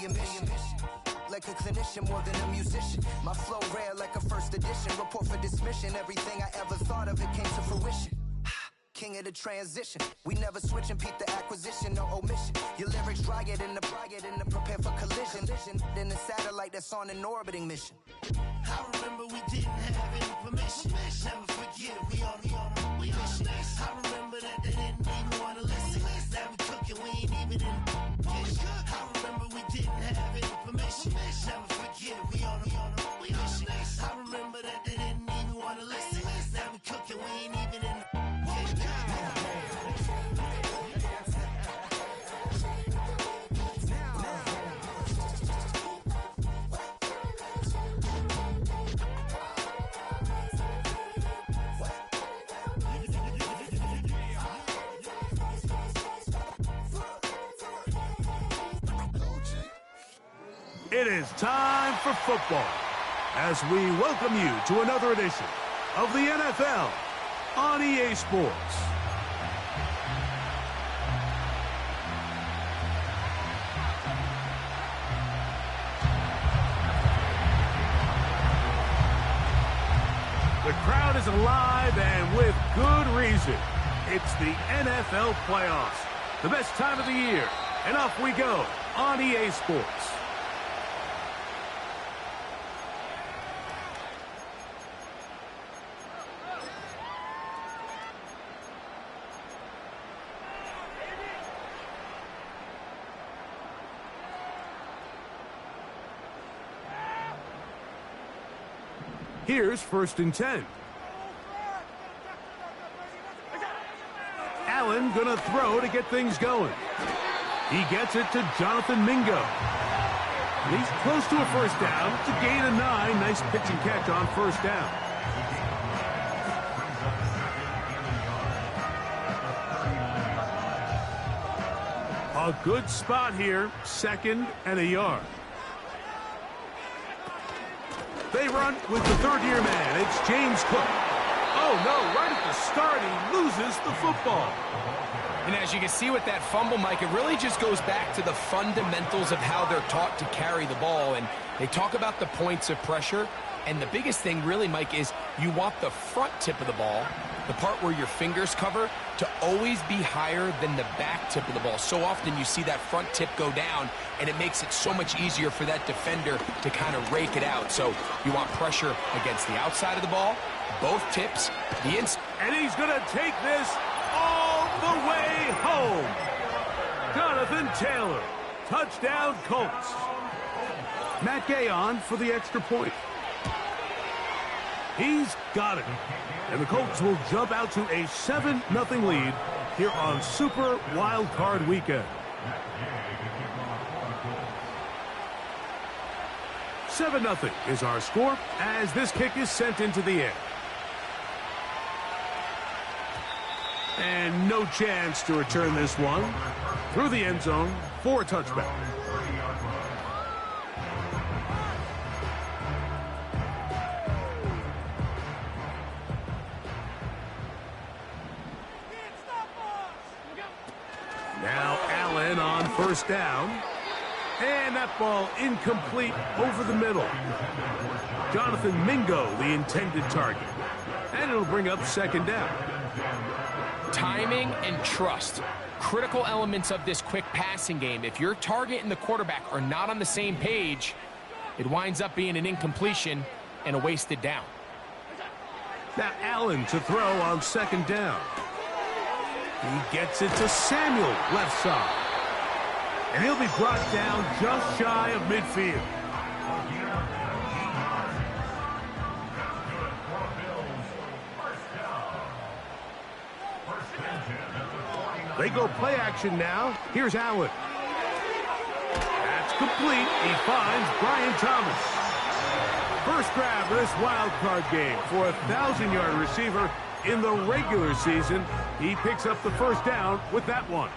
the ambition. Like a clinician more than a musician. My flow rare like a first edition. Report for dismission. Everything I ever thought of, it came to fruition. King of the transition. We never switch and peep the acquisition, no omission. Your lyrics dry it in the prepare for collision. Then the satellite that's on an orbiting mission. I remember we didn't have any permission. Never forget we on a mission. I remember that they didn't even want to listen. Now we cooking, we ain't even in the kitchen. I remember we didn't have any permission. Never forget we on a mission. I remember that they didn't even want to listen. Now we cooking, we ain't even in the kitchen. It is time for football as we welcome you to another edition of the NFL on EA Sports. The crowd is alive and with good reason. It's the NFL playoffs, the best time of the year, and off we go on EA Sports. Here's 1st and 10. Allen gonna throw to get things going. He gets it to Jonathan Mingo. And he's close to a first down. It's a gain of 9. Nice pitch and catch on first down. A good spot here. 2nd and a yard. They run with the third-year man. It's James Cook. Oh, no, right at the start, he loses the football. And as you can see with that fumble, Mike, it really just goes back to the fundamentals of how they're taught to carry the ball. And they talk about the points of pressure. And the biggest thing really, Mike, is you want the front tip of the ball, the part where your fingers cover, to always be higher than the back tip of the ball. So often you see that front tip go down, and it makes it so much easier for that defender to kind of rake it out. So you want pressure against the outside of the ball, both tips, the inside. And he's going to take this all the way home. Jonathan Taylor, touchdown Colts. Matt Gay on for the extra point. He's got it. And the Colts will jump out to a 7-0 lead here on Super Wild Card Weekend. 7-0 is our score as this kick is sent into the air. And no chance to return this one through the end zone for a touchback. Now Allen on first down. And that ball incomplete over the middle. Jonathan Mingo, the intended target. And it'll bring up 2nd down. Timing and trust, critical elements of this quick passing game. If your target and the quarterback are not on the same page, it winds up being an incompletion and a wasted down. Now Allen to throw on 2nd down. He gets it to Samuel, left side. And he'll be brought down just shy of midfield. They go play action now. Here's Allen. That's complete. He finds Brian Thomas. First grab of this wild card game for a 1,000-yard receiver in the regular season. He picks up the first down with that one.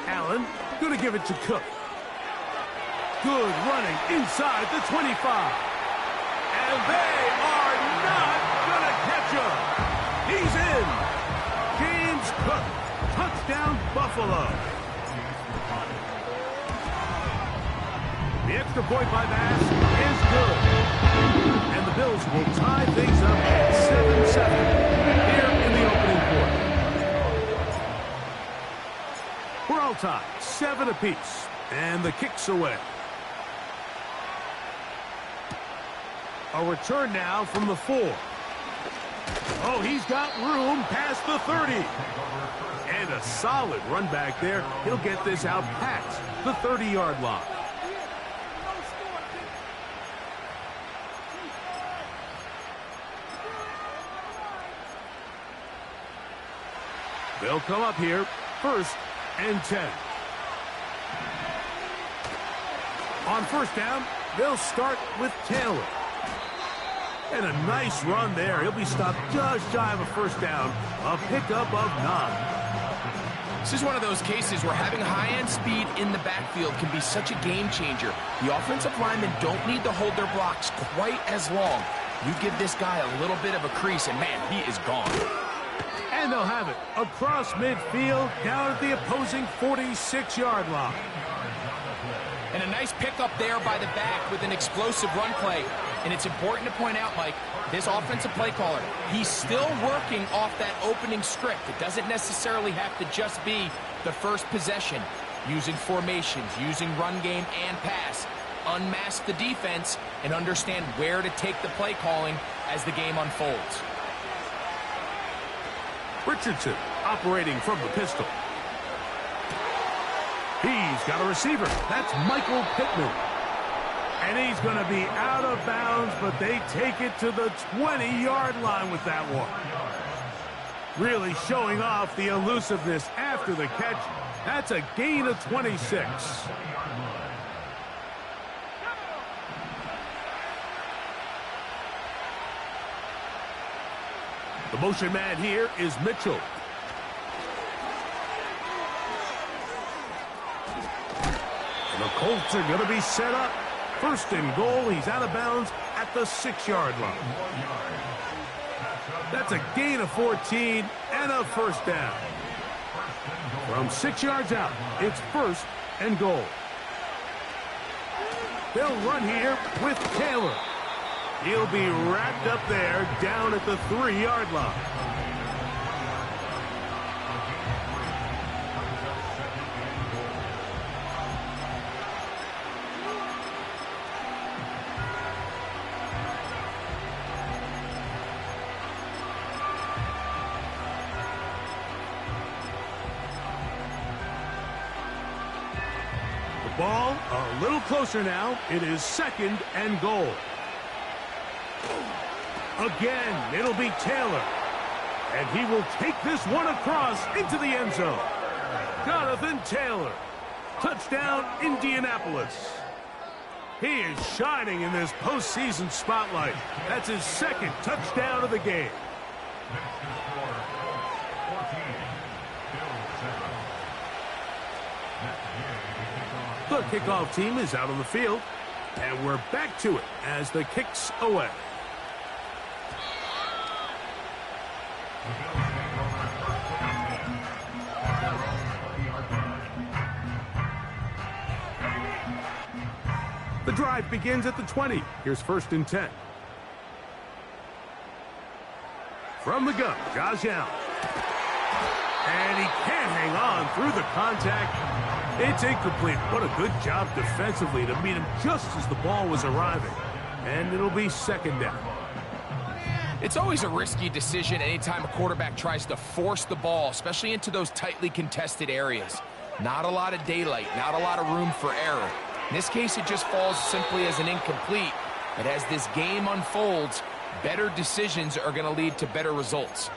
Allen going to give it to Cook. Good running inside the 25. And they are not going to catch him. He's in. James Cook, Touchdown, Buffalo. The extra point by Bass is good. And the Bills will tie things up at 7-7 here in the opening quarter. We're all tied, 7 apiece. And the kick's away. A return now from the 4. Oh, he's got room past the 30. And a solid run back there. He'll get this out past the 30-yard line. They'll come up here, 1st and 10. On 1st down, they'll start with Taylor. And a nice run there. He'll be stopped just shy of a 1st down. A pickup of 9. This is one of those cases where having high-end speed in the backfield can be such a game changer. The offensive linemen don't need to hold their blocks quite as long. You give this guy a little bit of a crease, and man, he is gone. And they'll have it across midfield, down at the opposing 46-yard line. And a nice pickup there by the back with an explosive run play. And it's important to point out, Mike, this offensive play caller, he's still working off that opening script. It doesn't necessarily have to just be the first possession. Using formations, using run game and pass. Unmask the defense and understand where to take the play calling as the game unfolds. Richardson operating from the pistol. He's got a receiver. That's Michael Pittman. And he's going to be out of bounds, but they take it to the 20-yard line with that one. Really showing off the elusiveness after the catch. That's a gain of 26. The motion man here is Mitchell. And the Colts are going to be set up. 1st and goal. He's out of bounds at the 6-yard line. That's a gain of 14 and a 1st down. From 6 yards out, it's 1st and goal. They'll run here with Taylor. He'll be wrapped up there down at the 3-yard line. Ball a little closer now. It is 2nd and goal. Again, it'll be Taylor. And he will take this one across into the end zone. Jonathan Taylor. Touchdown, Indianapolis. He is shining in this postseason spotlight. That's his 2nd touchdown of the game. The kickoff team is out on the field, and we're back to it as the kick's away. The drive begins at the 20. Here's 1st and 10. From the gun, Josh Allen. And he can't hang on through the contact. It's incomplete. What a good job defensively to meet him just as the ball was arriving. And it'll be 2nd down. It's always a risky decision anytime a quarterback tries to force the ball, especially into those tightly contested areas. Not a lot of daylight, not a lot of room for error. In this case, it just falls simply as an incomplete. But as this game unfolds, better decisions are going to lead to better results.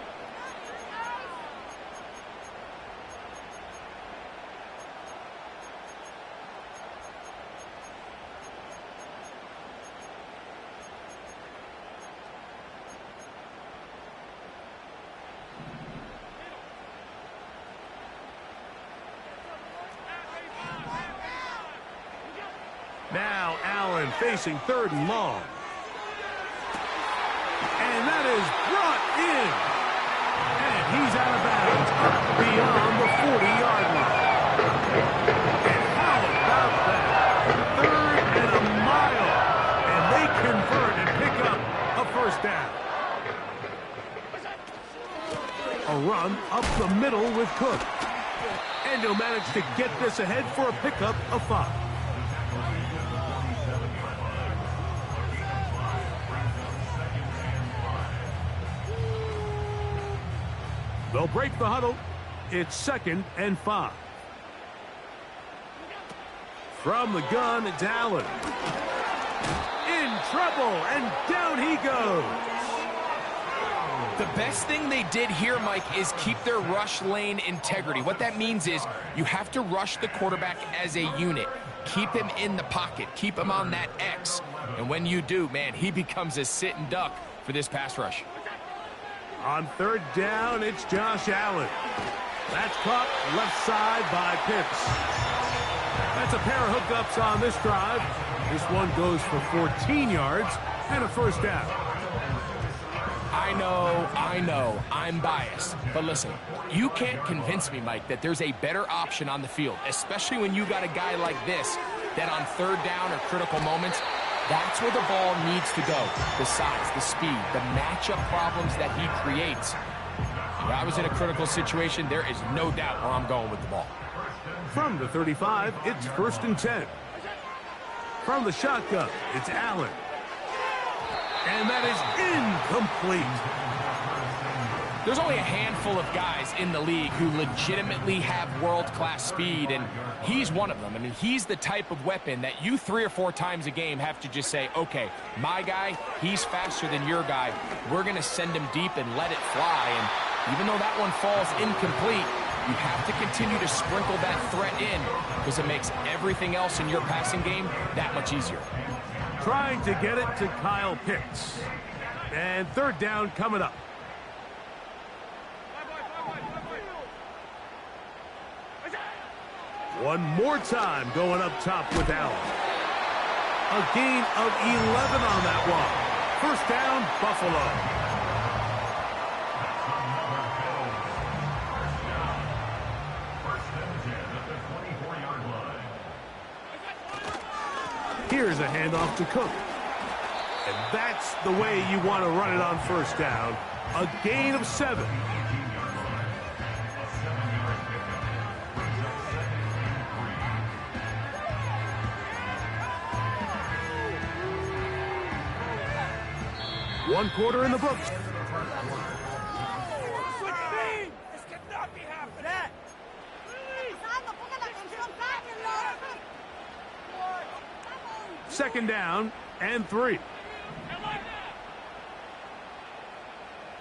Now Allen facing 3rd and long. And that is brought in. And he's out of bounds beyond the with Cook. And he'll manage to get this ahead for a pickup of 5. They'll break the huddle. It's 2nd and 5. From the gun, it's Allen. In trouble, and down he goes. The best thing they did here, Mike, is keep their rush lane integrity. What that means is you have to rush the quarterback as a unit. Keep him in the pocket. Keep him on that X. And when you do, man, he becomes a sit and duck for this pass rush. On 3rd down, it's Josh Allen. That's caught left side by Pitts. That's a pair of hookups on this drive. This one goes for 14 yards and a 1st down. I know, I'm biased. But listen, you can't convince me, Mike, that there's a better option on the field, especially when you got a guy like this that on 3rd down or critical moments, that's where the ball needs to go. The size, the speed, the matchup problems that he creates. If I was in a critical situation, there is no doubt where I'm going with the ball. From the 35, it's 1st and 10. From the shotgun, it's Allen. And that is incomplete. There's only a handful of guys in the league who legitimately have world-class speed, and he's one of them. I mean, he's the type of weapon that you 3 or 4 times a game have to just say, okay, my guy, he's faster than your guy. We're going to send him deep and let it fly. And even though that one falls incomplete, you have to continue to sprinkle that threat in because it makes everything else in your passing game that much easier. Trying to get it to Kyle Pitts. And 3rd down coming up. One more time going up top with Allen. A gain of 11 on that one. 1st down, Buffalo. Here's a handoff to Cook. And that's the way you want to run it on 1st down. A gain of 7. One quarter in the books. This cannot be happening. 2nd down and 3.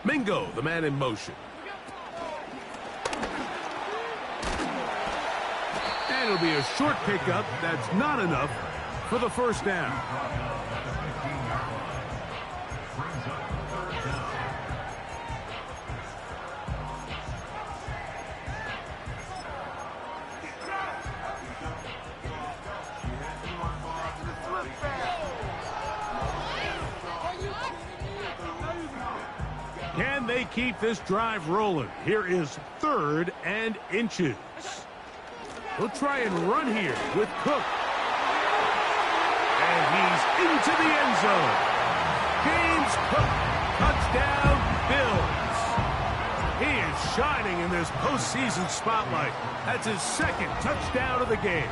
Mingo, the man in motion. And it'll be a short pickup. That's not enough for the 1st down. Can they keep this drive rolling? Here is 3rd and inches. He'll try and run here with Cook. And he's into the end zone. James Cook, touchdown, Bills. He is shining in this postseason spotlight. That's his 2nd touchdown of the game.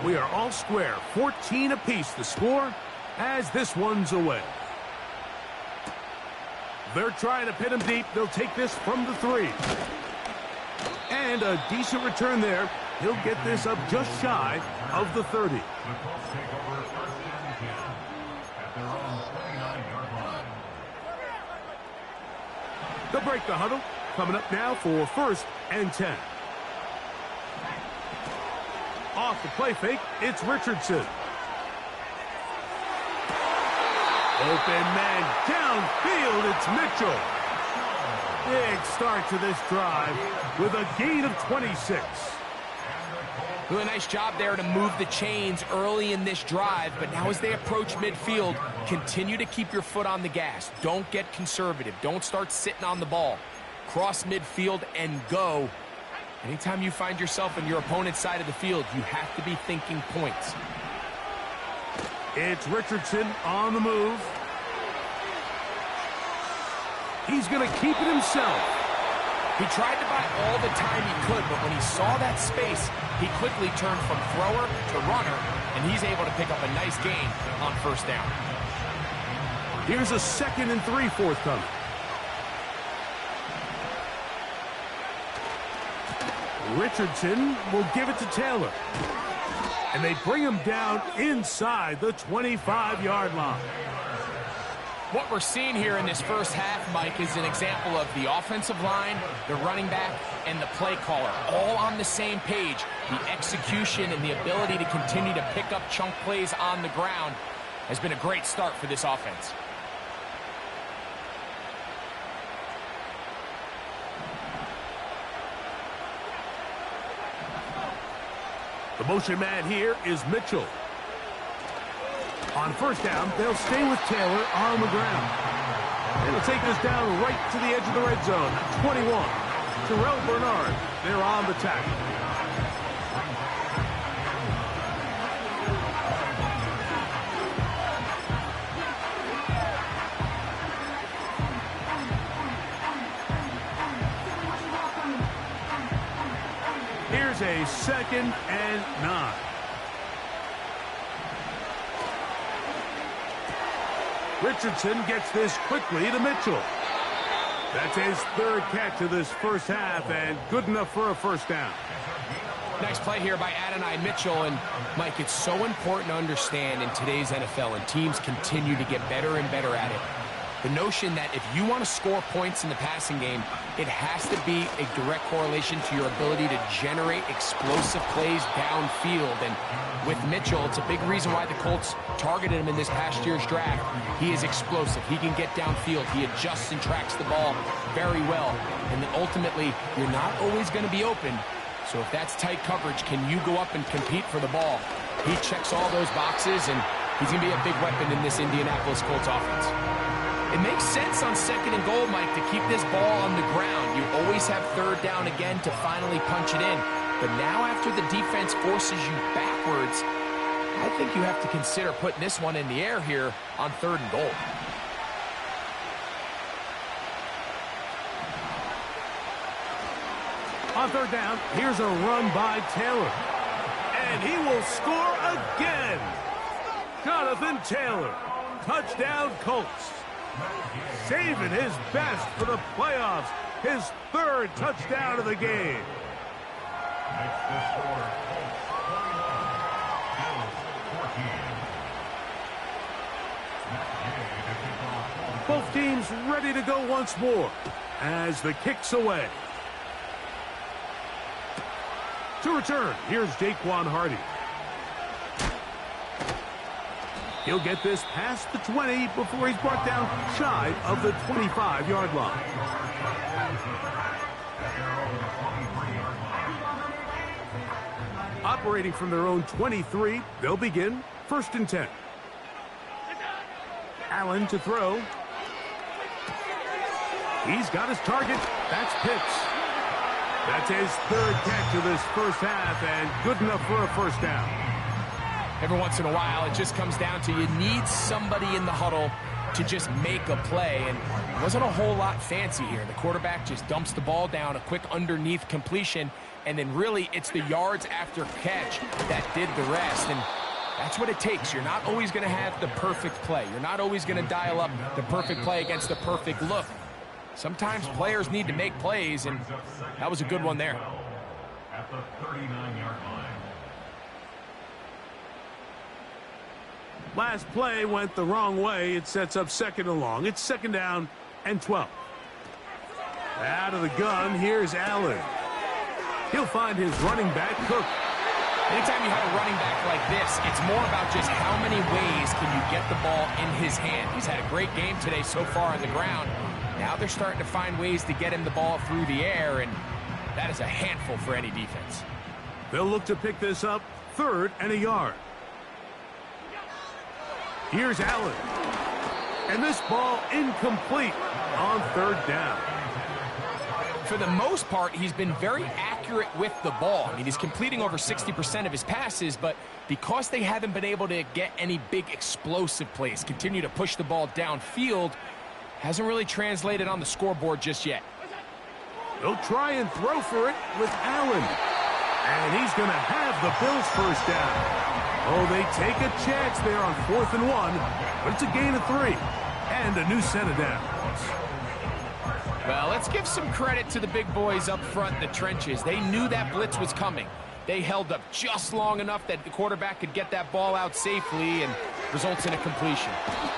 We are all square, 14 apiece the score as this one's away. They're trying to pin him deep. They'll take this from the 3. And a decent return there. He'll get this up just shy of the 30. They'll break the huddle. Coming up now for 1st and 10. Off the play fake, it's Richardson. Open man downfield, it's Mitchell. Big start to this drive with a gain of 26. Doing a nice job there to move the chains early in this drive, but now as they approach midfield, continue to keep your foot on the gas. Don't get conservative. Don't start sitting on the ball. Cross midfield and go. Anytime you find yourself in your opponent's side of the field, you have to be thinking points. It's Richardson on the move. He's going to keep it himself. He tried to buy all the time he could, but when he saw that space, he quickly turned from thrower to runner, and he's able to pick up a nice gain on first down. Here's a 2nd and 3 forthcoming. Richardson will give it to Taylor. And they bring him down inside the 25-yard line. What we're seeing here in this first half, Mike, is an example of the offensive line, the running back, and the play caller all on the same page. The execution and the ability to continue to pick up chunk plays on the ground has been a great start for this offense. The motion man here is Mitchell. On first down, they'll stay with Taylor on the ground. They'll take this down right to the edge of the red zone. 21. Terrell Bernard, they're on the tackle. Here's a 2nd and 9. Richardson gets this quickly to Mitchell. That's his 3rd catch of this first half, and good enough for a first down. Nice play here by Adonai Mitchell. And, Mike, it's so important to understand in today's NFL, and teams continue to get better and better at it, the notion that if you want to score points in the passing game, it has to be a direct correlation to your ability to generate explosive plays downfield. And with Mitchell, it's a big reason why the Colts targeted him in this past year's draft. He is explosive. He can get downfield. He adjusts and tracks the ball very well. And then ultimately, you're not always going to be open. So if that's tight coverage, can you go up and compete for the ball? He checks all those boxes, and he's going to be a big weapon in this Indianapolis Colts offense. It makes sense on 2nd and goal, Mike, to keep this ball on the ground. You always have 3rd down again to finally punch it in. But now after the defense forces you backwards, I think you have to consider putting this one in the air here on 3rd and goal. On 3rd down, here's a run by Taylor. And he will score again. Jonathan Taylor. Touchdown, Colts. Saving his best for the playoffs. His 3rd touchdown of the game. Both teams ready to go once more as the kick's away. To return, here's Jaquan Hardy. He'll get this past the 20 before he's brought down shy of the 25-yard line. Operating from their own 23, they'll begin 1st and 10. Allen to throw. He's got his target. That's Pitts. That's his 3rd catch of this first half, and good enough for a first down. Every once in a while, it just comes down to you need somebody in the huddle to just make a play, and it wasn't a whole lot fancy here. The quarterback just dumps the ball down, a quick underneath completion, and then really it's the yards after catch that did the rest, and that's what it takes. You're not always going to have the perfect play. You're not always going to dial up the perfect play against the perfect look. Sometimes players need to make plays, and that was a good one there. At the 39-yard line. Last play went the wrong way. It sets up 2nd and long. It's 2nd down and 12. Out of the gun, here's Allen. He'll find his running back, Cook. Anytime you have a running back like this, it's more about just how many ways can you get the ball in his hand. He's had a great game today so far on the ground. Now they're starting to find ways to get him the ball through the air, and that is a handful for any defense. They'll look to pick this up 3rd and a yard. Here's Allen. And this ball incomplete on 3rd down. For the most part, he's been very accurate accurate with the ball. I mean, he's completing over 60% of his passes, but because they haven't been able to get any big explosive plays, continue to push the ball downfield, hasn't really translated on the scoreboard just yet. They'll try and throw for it with Allen. And he's going to have the Bills first down. Oh, they take a chance there on 4th and 1, but it's a gain of 3 and a new set of downs. Well, let's give some credit to the big boys up front in the trenches. They knew that blitz was coming. They held up just long enough that the quarterback could get that ball out safely and results in a completion.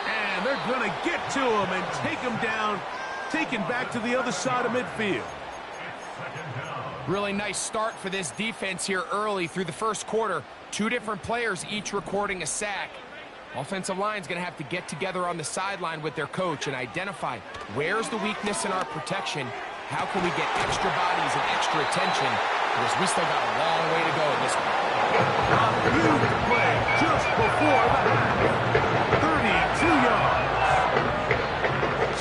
And they're going to get to him and take him down, taken back to the other side of midfield. Really nice start for this defense here early through the first quarter. 2 different players each recording a sack. Offensive line's going to have to get together on the sideline with their coach and identify where's the weakness in our protection, how can we get extra bodies and extra attention, because we still got a long way to go in this one. A huge play just before the half. 32 yards.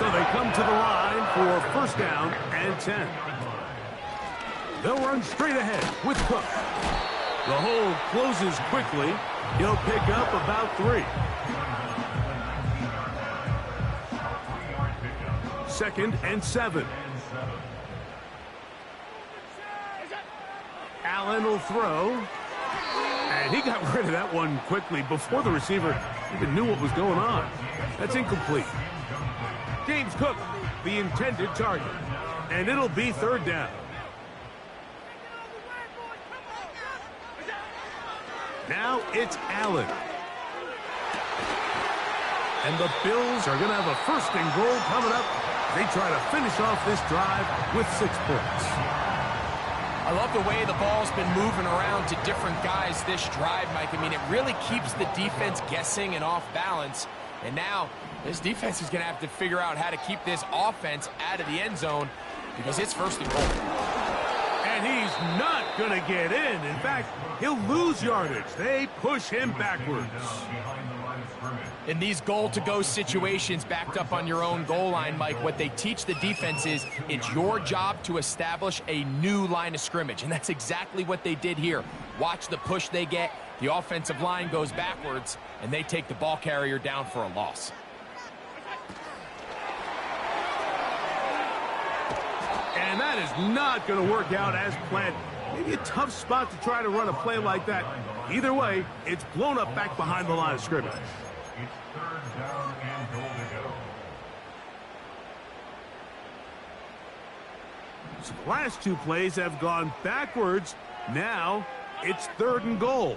So they come to the line for first down and 10. They'll run straight ahead with Cook. The hole closes quickly. He'll pick up about 3. 2nd and 7. Allen will throw. And he got rid of that one quickly before the receiver even knew what was going on. That's incomplete. James Cook, the intended target. And it'll be 3rd down. Now it's Allen. And the Bills are going to have a 1st and goal coming up. They try to finish off this drive with 6 points. I love the way the ball's been moving around to different guys this drive, Mike. I mean, it really keeps the defense guessing and off balance. And now this defense is going to have to figure out how to keep this offense out of the end zone because it's 1st and goal. And he's not going to get in. In fact, he'll lose yardage. They push him backwards. In these goal-to-go situations backed up on your own goal line, Mike, what they teach the defense is it's your job to establish a new line of scrimmage. And that's exactly what they did here. Watch the push they get. The offensive line goes backwards, and they take the ball carrier down for a loss. And that is not going to work out as planned. Maybe a tough spot to try to run a play like that. Either way, it's blown up back behind the line of scrimmage. It's 3rd down and goal to go. So the last 2 plays have gone backwards. Now it's 3rd and goal.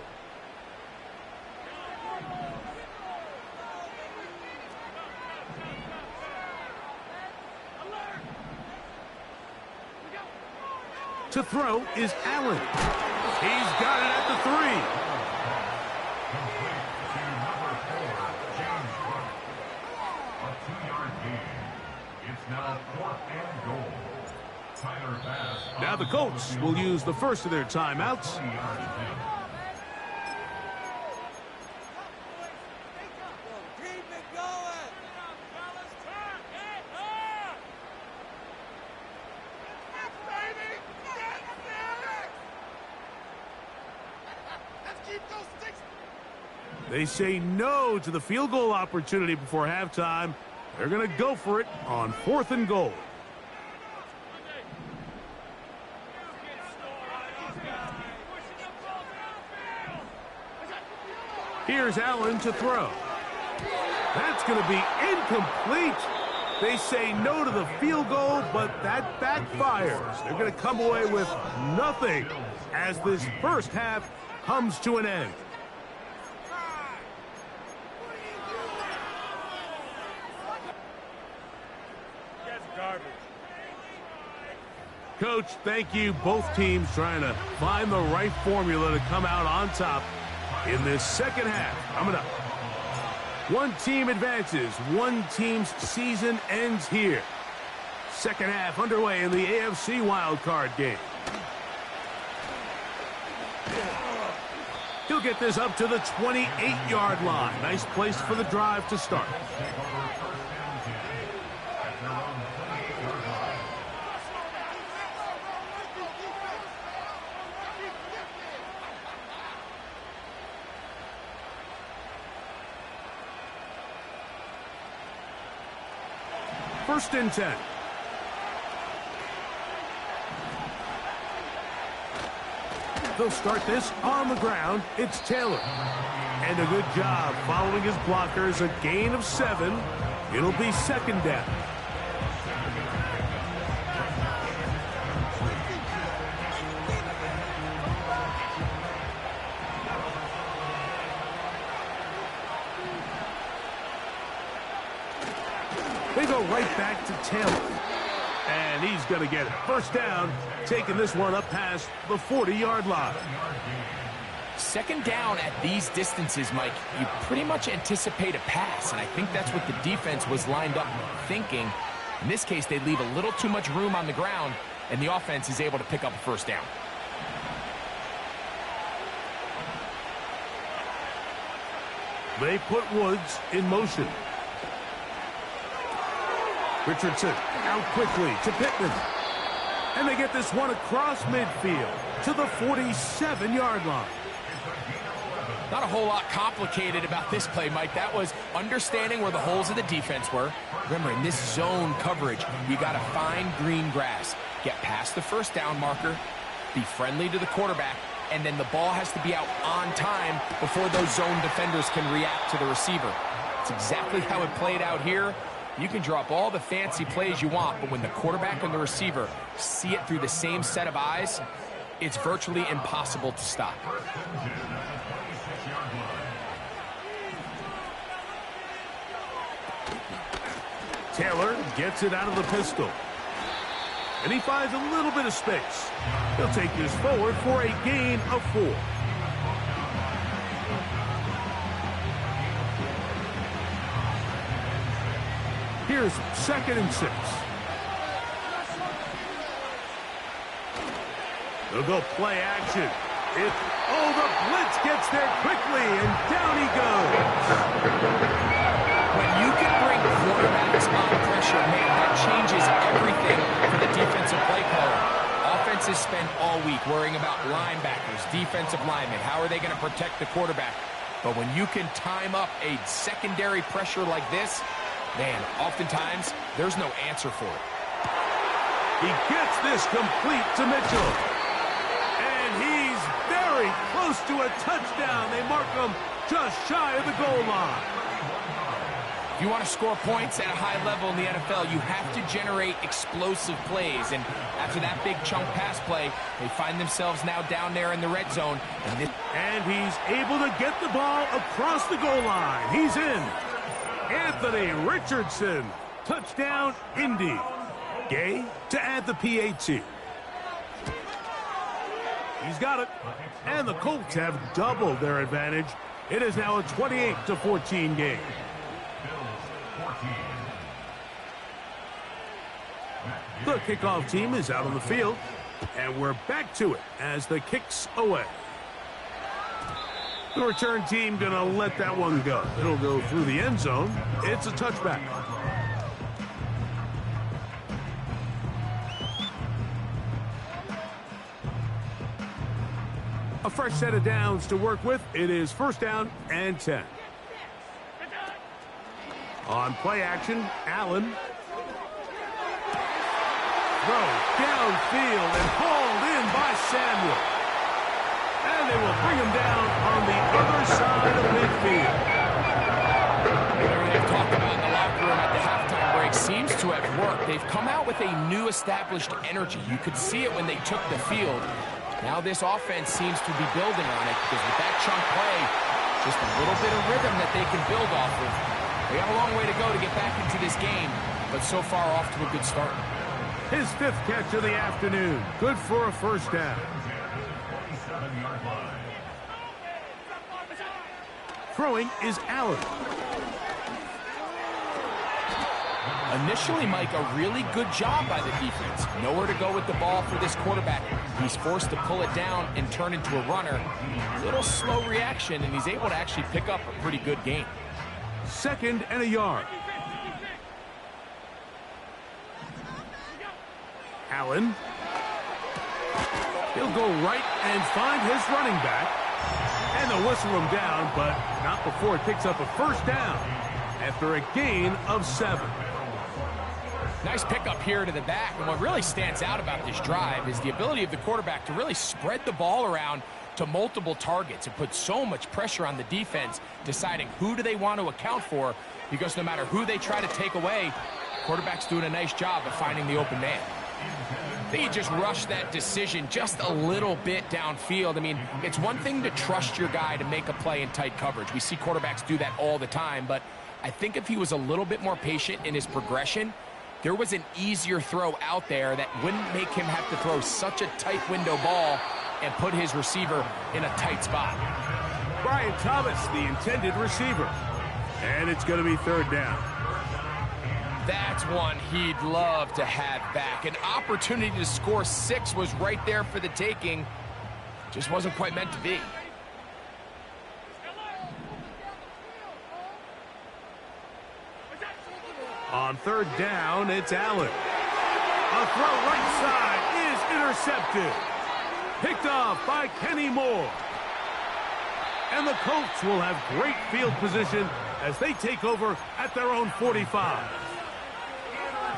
To throw is Allen. He's got it at the 3. Complete to number 4, James Cook. A 2-yard gain. It's now 4th and goal. Tyler Bass. Now the Colts will use the first of their timeouts. They say no to the field goal opportunity before halftime. They're going to go for it on 4th and goal. Here's Allen to throw. That's going to be incomplete. They say no to the field goal, but that backfires. They're going to come away with nothing as this first half comes to an end. Coach, thank you. Both teams trying to find the right formula to come out on top in this second half. Coming up, one team advances. One team's season ends here. Second half underway in the AFC wildcard game. He'll get this up to the 28-yard line. Nice place for the drive to start. 1st and 10. They'll start this on the ground. It's Taylor. And a good job following his blockers. A gain of 7. It'll be 2nd down. They go right back to Taylor. And he's going to get it. 1st down, taking this one up past the 40-yard line. 2nd down at these distances, Mike, you pretty much anticipate a pass, and I think that's what the defense was lined up thinking. In this case, they leave a little too much room on the ground, and the offense is able to pick up a 1st down. They put Woods in motion. Richardson out quickly to Pittman. And they get this one across midfield to the 47-yard line. Not a whole lot complicated about this play, Mike. That was understanding where the holes of the defense were. Remember, in this zone coverage, you got to find green grass. Get past the 1st down marker, be friendly to the quarterback, and then the ball has to be out on time before those zone defenders can react to the receiver. It's exactly how it played out here. You can drop all the fancy plays you want, but when the quarterback and the receiver see it through the same set of eyes, it's virtually impossible to stop. Taylor gets it out of the pistol. And he finds a little bit of space. He'll take this forward for a gain of 4. Here's 2nd and 6. They'll go play action. The blitz gets there quickly, and down he goes. When you can bring quarterbacks on pressure, man, that changes everything for the defensive play caller. Offenses spend all week worrying about linebackers, defensive linemen. How are they going to protect the quarterback? But when you can time up a secondary pressure like this, man, oftentimes there's no answer for it. He gets this complete to Mitchell. And he's very close to a touchdown. They mark him just shy of the goal line. If you want to score points at a high level in the NFL, you have to generate explosive plays. And after that big chunk pass play, they find themselves now down there in the red zone. And he's able to get the ball across the goal line. He's in. Anthony Richardson. Touchdown, Indy. Gay to add the PAT. He's got it. And the Colts have doubled their advantage. It is now a 28-14 game. The kickoff team is out on the field, and we're back to it as the kick's away. The return team going to let that one go. It'll go through the end zone. It's a touchback. A fresh set of downs to work with. It is 1st down and 10. On play action, Allen. Throw downfield and hauled in by Samuel. And they will bring him down on the other side of midfield. They've talked about in the locker room at the halftime break seems to have worked. They've come out with a new established energy. You could see it when they took the field. Now this offense seems to be building on it because with that chunk play, just a little bit of rhythm that they can build off of. They got a long way to go to get back into this game, but so far off to a good start. His 5th catch of the afternoon. Good for a 1st down. Throwing is Allen. Initially, Mike, a really good job by the defense. Nowhere to go with the ball for this quarterback. He's forced to pull it down and turn into a runner. A little slow reaction, and he's able to actually pick up a pretty good gain. 2nd and a yard. Allen. He'll go right and find his running back. And they'll whistle him down, but not before it picks up a 1st down after a gain of 7. Nice pickup here to the back, and what really stands out about this drive is the ability of the quarterback to really spread the ball around to multiple targets. It puts so much pressure on the defense, deciding who do they want to account for, because no matter who they try to take away, quarterback's doing a nice job of finding the open man. I think he just rushed that decision just a little bit downfield. I mean, it's one thing to trust your guy to make a play in tight coverage. We see quarterbacks do that all the time, but I think if he was a little bit more patient in his progression, there was an easier throw out there that wouldn't make him have to throw such a tight window ball and put his receiver in a tight spot. Brian Thomas, the intended receiver. And it's going to be third down. That's one he'd love to have back. An opportunity to score 6 was right there for the taking. Just wasn't quite meant to be. On third down, it's Allen. A throw right side is intercepted. Picked off by Kenny Moore. And the Colts will have great field position as they take over at their own 45.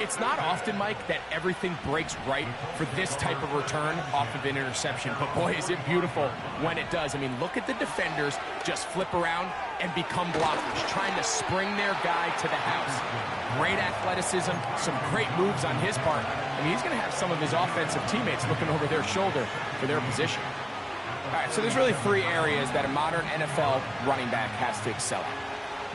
It's not often, Mike, that everything breaks right for this type of return off of an interception. But, boy, is it beautiful when it does. I mean, look at the defenders just flip around and become blockers, trying to spring their guy to the house. Great athleticism, some great moves on his part. I mean, he's going to have some of his offensive teammates looking over their shoulder for their position. All right, so there's really 3 areas that a modern NFL running back has to excel at.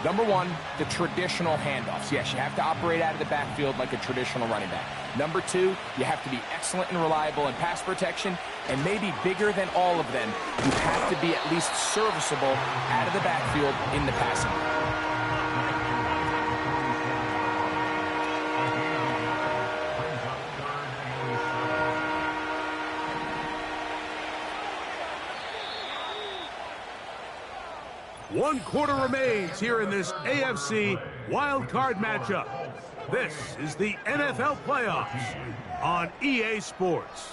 Number 1, the traditional handoffs. Yes, you have to operate out of the backfield like a traditional running back. Number 2, you have to be excellent and reliable in pass protection, and maybe bigger than all of them, you have to be at least serviceable out of the backfield in the passing game. 1 quarter remains here in this AFC wild card matchup. This is the NFL playoffs on EA Sports.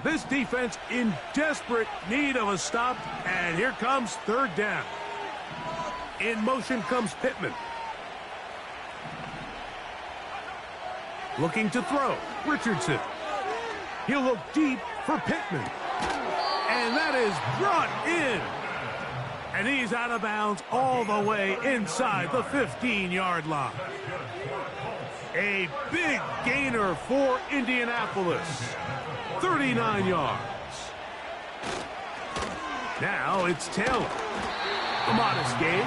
This defense in desperate need of a stop, and here comes third down. In motion comes Pittman. Looking to throw, Richardson. He'll look deep for Pittman. And that is brought in. And he's out of bounds all the way inside the 15-yard line. A big gainer for Indianapolis. 39 yards. Now it's Taylor. A modest gain.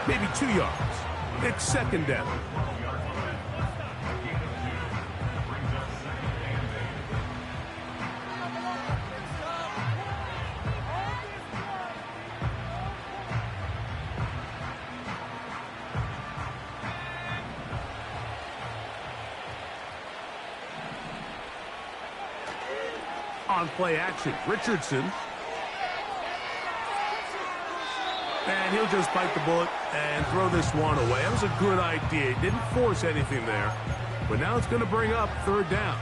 Maybe 2 yards. It's second down. On play action, Richardson. And he'll just bite the bullet and throw this one away. That was a good idea. He didn't force anything there. But now it's going to bring up third down.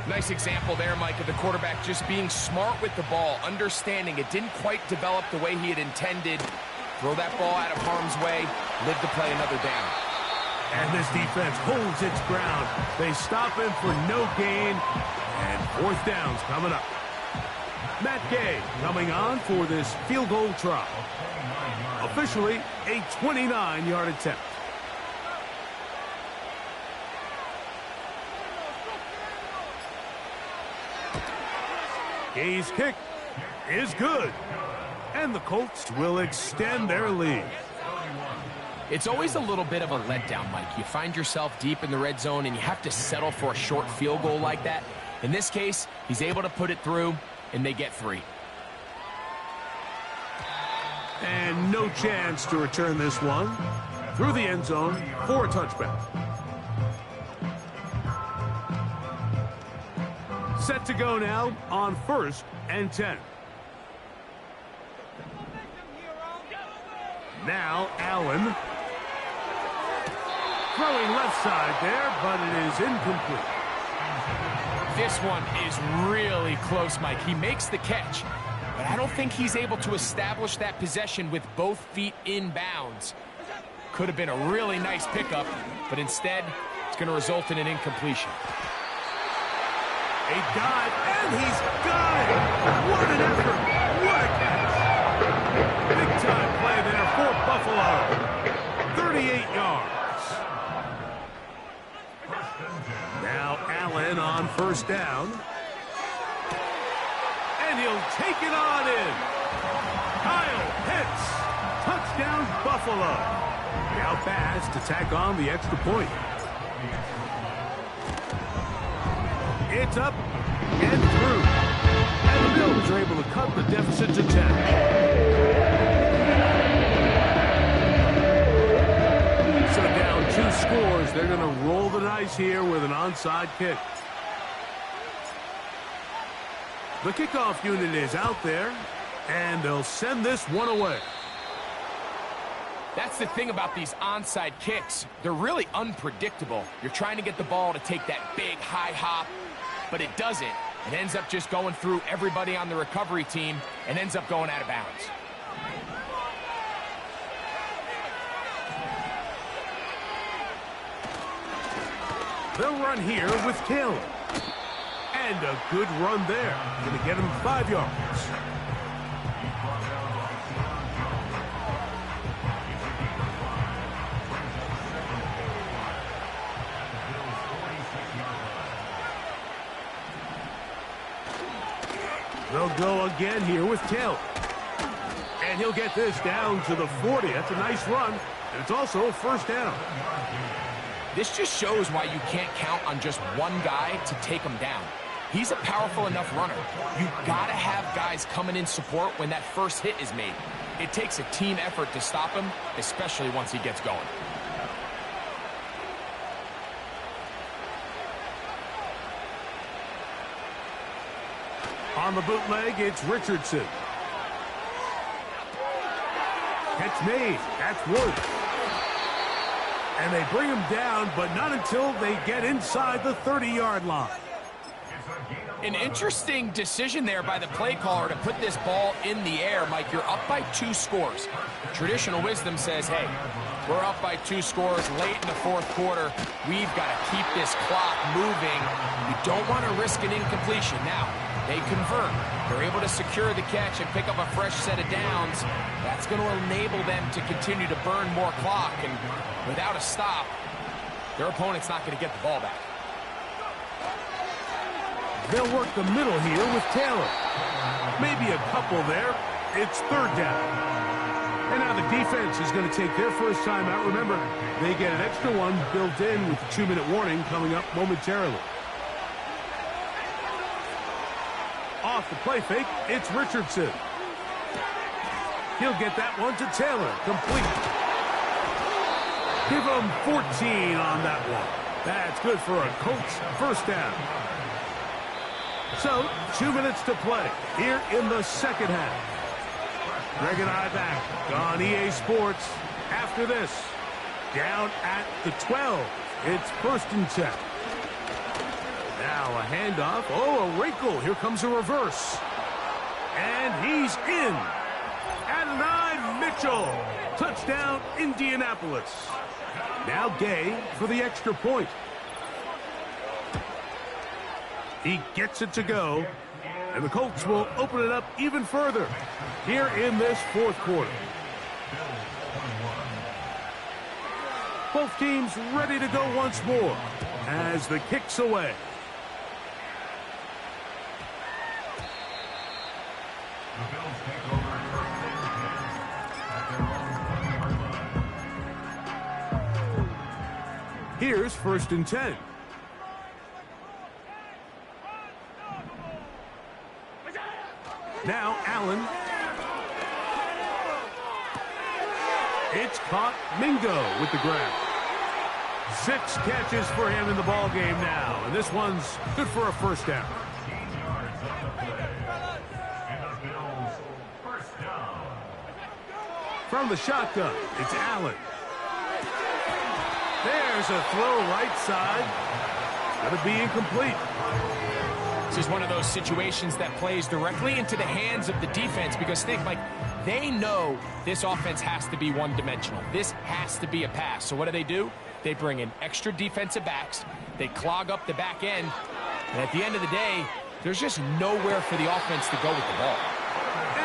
Nice example there, Mike, of the quarterback just being smart with the ball, understanding it didn't quite develop the way he had intended. Throw that ball out of harm's way, live to play another down. And this defense holds its ground. They stop him for no gain. And fourth down's coming up. Matt Gay coming on for this field goal try. Officially a 29-yard attempt. Gay's kick is good. And the Colts will extend their lead. It's always a little bit of a letdown, Mike. You find yourself deep in the red zone and you have to settle for a short field goal like that. In this case, he's able to put it through, and they get 3. And no chance to return this one through the end zone for a touchback. Set to go now on 1st and 10. Now Allen. Throwing left side there, but it is incomplete. This one is really close, Mike. He makes the catch, but I don't think he's able to establish that possession with both feet in bounds. Could have been a really nice pickup, but instead, it's going to result in an incompletion. A dive, and he's got it! What an effort! What a catch! Big-time play there for Buffalo. 38 yards. Now Allen on first down. And he'll take it on in. Kyle Pitts. Touchdown, Buffalo. Now pass to tack on the extra point. It's up and through. And the Bills are able to cut the deficit to 10. So down 2 scores, they're going to roll the dice here with an onside kick. The kickoff unit is out there, and they'll send this one away. That's the thing about these onside kicks. They're really unpredictable. You're trying to get the ball to take that big high hop, but it doesn't. It ends up just going through everybody on the recovery team and ends up going out of bounds. They'll run here with Taylor. And a good run there. Going to get him 5 yards. They'll go again here with Taylor. And he'll get this down to the 40. That's a nice run. And it's also a first down. This just shows why you can't count on just one guy to take him down. He's a powerful enough runner. You've got to have guys coming in support when that first hit is made. It takes a team effort to stop him, especially once he gets going. On the bootleg, it's Richardson. Catch made. That's Wood. And they bring him down, but not until they get inside the 30-yard line. An interesting decision there by the play caller to put this ball in the air. Mike, you're up by 2 scores. Traditional wisdom says, hey, we're up by 2 scores late in the 4th quarter. We've got to keep this clock moving. You don't want to risk an incompletion. Now, they convert. They're able to secure the catch and pick up a fresh set of downs. That's going to enable them to continue to burn more clock. And without a stop, their opponent's not going to get the ball back. They'll work the middle here with Taylor. Maybe a couple there. It's 3rd down. And now the defense is going to take their first time out. Remember, they get an extra one built in with the 2-minute warning coming up momentarily. Off the play fake, it's Richardson. He'll get that one to Taylor, complete. Give him 14 on that one. That's good for a Colts first down. So, 2 minutes to play here in the second half. Greg and I back on EA Sports after this. Down at the 12. It's 1st and 10. Now a handoff. Oh, a wrinkle. Here comes a reverse. And he's in. Adonai Mitchell. Touchdown, Indianapolis. Now Gay for the extra point. He gets it to go, and the Colts will open it up even further here in this 4th quarter. Both teams ready to go once more as the kick's away. The Bills take over 1st and 10 at their own 20-yard line. Here's 1st and 10. Now Allen. It's caught. Mingo with the grab. 6 catches for him in the ball game now, and this one's good for a first down. 15 yards on the play. And the Bills first down. From the shotgun, it's Allen. There's a throw right side. It's going to be incomplete. This is one of those situations that plays directly into the hands of the defense because think, Mike, they know this offense has to be one-dimensional. This has to be a pass. So what do? They bring in extra defensive backs. They clog up the back end. And at the end of the day, there's just nowhere for the offense to go with the ball.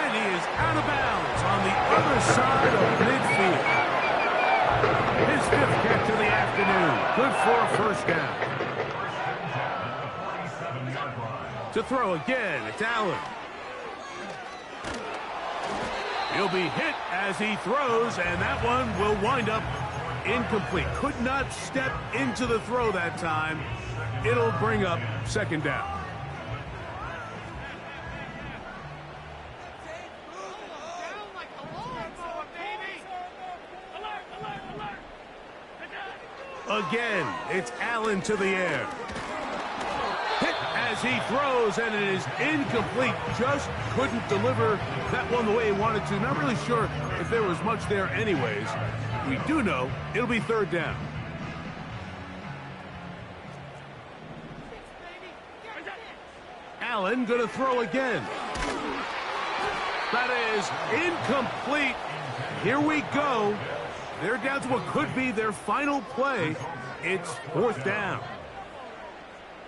And he is out of bounds on the other side of midfield. His 5th catch of the afternoon. Good for a first down. To throw again, it's Allen. He'll be hit as he throws, and that one will wind up incomplete. Could not step into the throw that time. It'll bring up 2nd down. Again, it's Allen to the air. Hit as he throws, and it is incomplete. Just couldn't deliver that one the way he wanted to. Not really sure if there was much there anyways. We do know it'll be 3rd down. Allen going to throw again. That is incomplete. Here we go. They're down to what could be their final play. It's 4th down.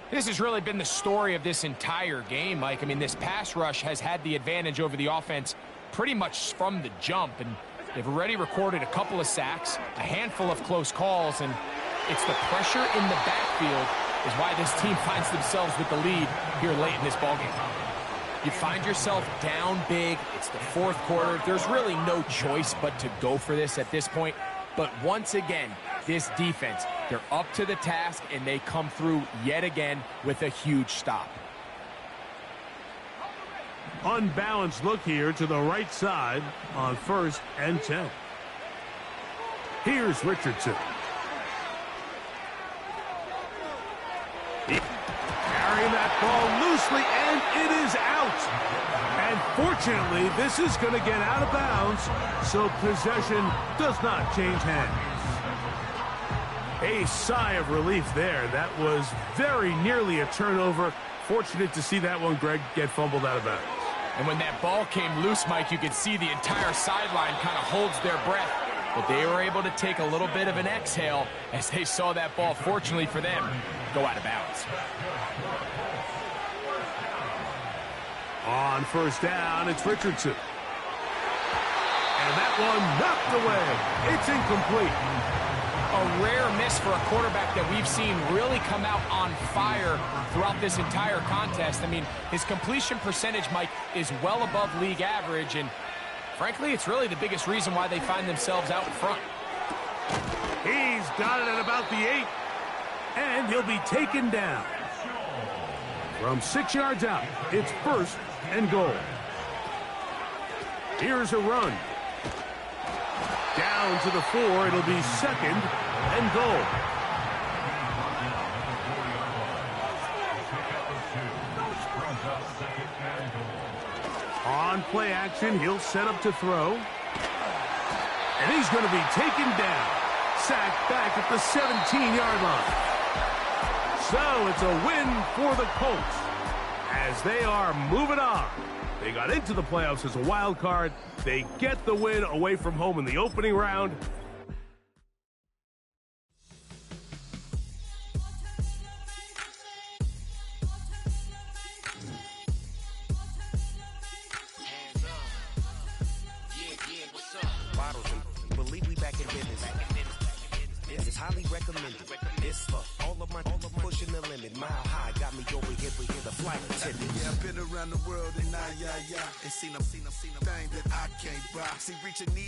This has really been the story of this entire game, Mike. I mean, this pass rush has had the advantage over the offense pretty much from the jump, and they've already recorded a couple of sacks, a handful of close calls, and it's the pressure in the backfield is why this team finds themselves with the lead here late in this ballgame. You find yourself down big. It's the 4th quarter. There's really no choice but to go for this at this point. But once again, this defense, they're up to the task, and they come through yet again with a huge stop. Unbalanced look here to the right side on 1st and 10. Here's Richardson. Carrying that ball loosely, and it is out. And fortunately, this is going to get out of bounds, so possession does not change hands. A sigh of relief there. That was very nearly a turnover. Fortunate to see that one, Greg, get fumbled out of bounds. And when that ball came loose, Mike, you could see the entire sideline kind of holds their breath. But they were able to take a little bit of an exhale as they saw that ball, fortunately for them, go out of bounds. On 1st down, it's Richardson. And that one knocked away. It's incomplete. A rare miss for a quarterback that we've seen really come out on fire throughout this entire contest. I mean, his completion percentage, Mike, is well above league average, and frankly, it's really the biggest reason why they find themselves out in front. He's got it at about the 8, and he'll be taken down. From 6 yards out, it's 1st and goal. Here's a run. Down to the 4, it'll be 2nd and goal. On play action, he'll set up to throw. And he's going to be taken down. Sacked back at the 17-yard line. So it's a win for the Colts as they are moving on. They got into the playoffs as a wild card. They get the win away from home in the opening round. This is highly recommended. This for all of my pushing the limit. Mile high got me over here, but here the flight attendant. Yeah, I've been around the world and yeah. And seen them things that I can't buy. See, reaching these